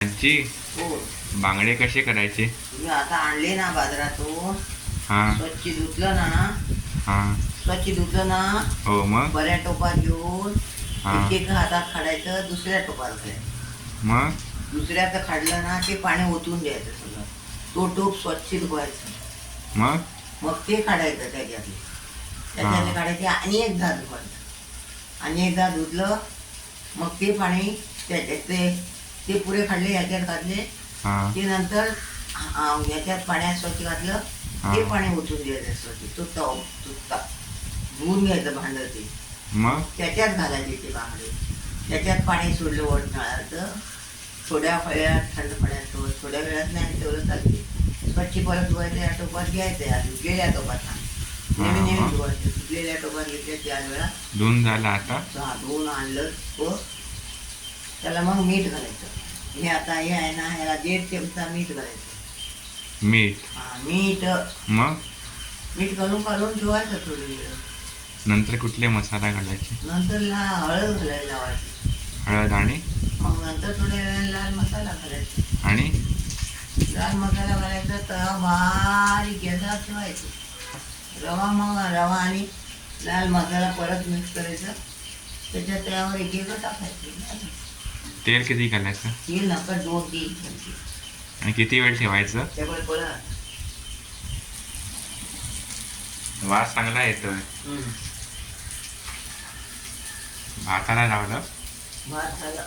आजी, हो. बांगडे कसे करायचे? मी आता आणले ना बाजारातून. हा स्वच्छ धुतलं ना. हा. स्वच्छ धुतलं ना. हो मग. बऱ्या टोपात घेऊन हा. एक एक हातात काढायचं, दुसऱ्या टोपात घ्यायचं. मग दुसऱ्याचं काढलं ना ते पाणी ओतून द्यायचं सगळं. तो टोप स्वच्छ धुवायचं. मग मग ते काढायचं त्याच्यातले काढायचे आणि एकदा धुवायचं. आणि एकदा धुतलं मग ते पाणी त्याच्यात ते पुरे काढले, याच्यात घातले. हा ते नंतर याच्यात पाण्यात स्वच्छ घातलं. ते पाणी ओतून द्यायचं स्वच्छ तुटता धुवून घ्यायचं भांडं ते. मग त्याच्यात घालायचे ते बांगडे. त्याच्यात पाणी सोडलं वर नळाचं. थोड्या वेळात थंड पाण्यात थोड्या वेळात नाही तेवढं चालते. स्वच्छ परत धुवायचं. या टोपात घ्यायचं, या धुतलेल्या टोपात नेहमी नेहमी धुवायचं. धुतलेल्या टोपात घेतल्या त्या वेळा धुवून झालं आता. धुवून आणलं. तो त्याला मग मीठ घालायचं. हे आता हे आहे ना, ह्याला 1.5 चमचा मीठ घालायचं. मीठ. मीठ मग मीठ घालून ठेवायचं थोडी वेळ. नंतर कुठले मसाला घालायचे? नंतर हळद घालायला लावायची. हळद आणि मग नंतर थोड्या वेळाने लाल मसाला घालायचा. आणि लाल मसाला घालायचा. तवा बारीक गॅसवर ठेवायचं. रवा आणि लाल मसाला परत मिक्स करायचं. त्याच्यात त्यावर एक एक टाकायचं. तेल किती घालायचं? तेल नका 2-3 चमचे. आणि किती वेळ ठेवायचं? त्यामुळे परत वास चांगला येतोय. भाताला लावलं. भात झालं.